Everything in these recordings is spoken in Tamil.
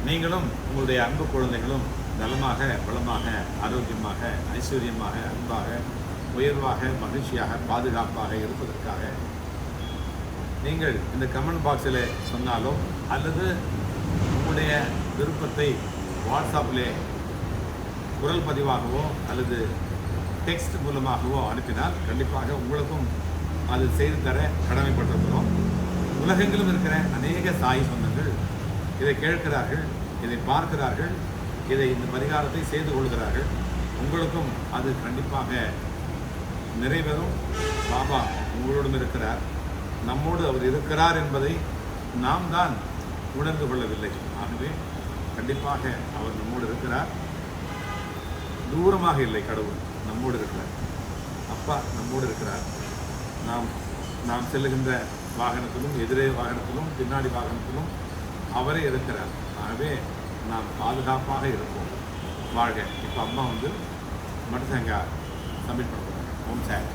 நீங்களும் உங்களுடைய அன்பு குழந்தைகளும் நலமாக, வளமாக, ஆரோக்கியமாக, ஐஸ்வர்யமாக, அன்பாக, உயர்வாக, மகிழ்ச்சியாக, பாதுகாப்பாக இருப்பதற்காக நீங்கள் இந்த கமெண்ட் பாக்ஸில் சொன்னாலோ அல்லது உங்களுடைய விருப்பத்தை வாட்ஸ்அப்பிலே குரல் பதிவாகவோ அல்லது டெக்ஸ்ட் மூலமாகவோ அனுப்பினால் கண்டிப்பாக உங்களுக்கும் அது செய்து தர கடமைப்பட்டிருக்கிறோம். உலகெங்கிலும் இருக்கிற அநேக சாய் சொந்தங்கள் இதை கேட்கிறார்கள், இதை பார்க்கிறார்கள், இந்த பரிகாரத்தை செய்து கொள்கிறார்கள். உங்களுக்கும் அது கண்டிப்பாக நிறைவேறும். பாபா உங்களோடும் இருக்கிறார், நம்மோடு அவர் இருக்கிறார் என்பதை நாம் தான் உணர்ந்து கொள்ளவில்லை. ஆகவே கண்டிப்பாக அவர் நம்மோடு இருக்கிறார். தூரமாக இல்லை, கடவுள் நம்மோடு இருக்கிறார். அப்பா நம்மோடு இருக்கிறார். நாம் செல்லுகின்ற வாகனத்திலும், எதிரே வாகனத்திலும், பின்னாடி வாகனத்திலும் அவரே இருக்கிறார். ஆகவே நாம் பாதுகாப்பாக இருப்போம். வாழ்க. இப்போ அம்மா மட்டும் அங்கே சப்மிட் பண்ணுறாங்க. ஓம் சார்.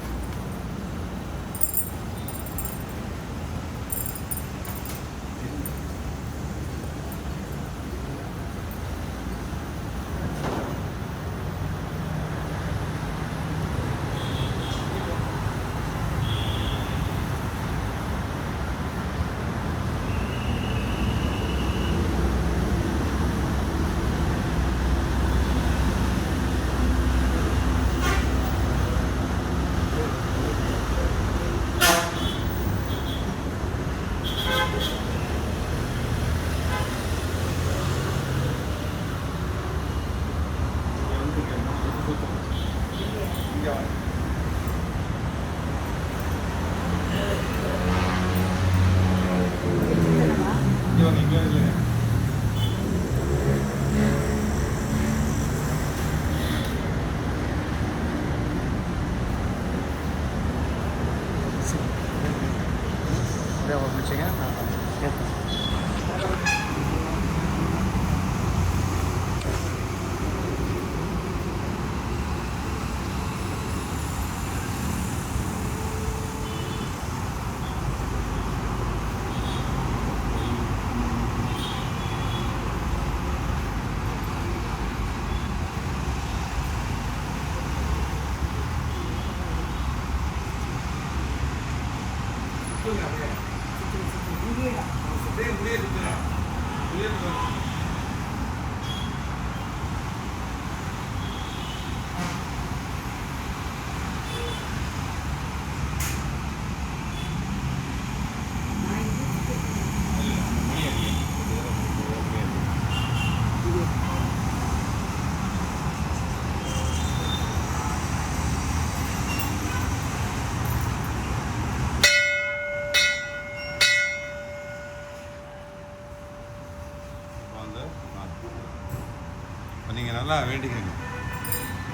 நீங்கள் நல்லா வேண்டிக்கங்க.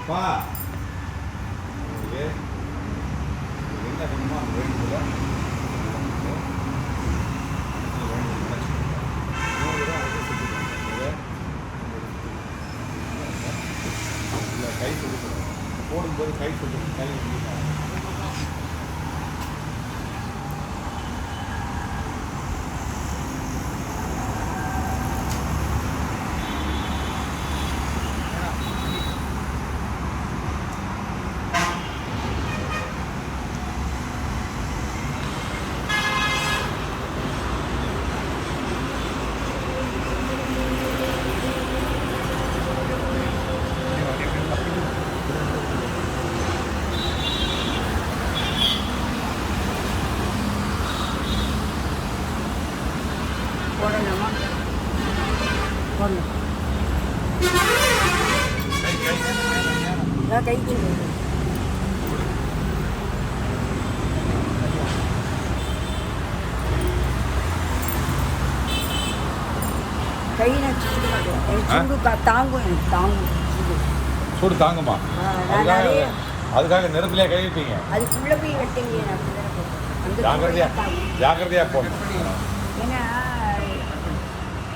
பா என்ன வேணுமோ அது வேண்டுதல கை சொல்லி போடும்போது கை சொல்லி கை சூடு தாங்குமா? அதுக்காக நெருப்பிலே கை வைப்பீங்க. ஜாக்கிரதையா போடணும்.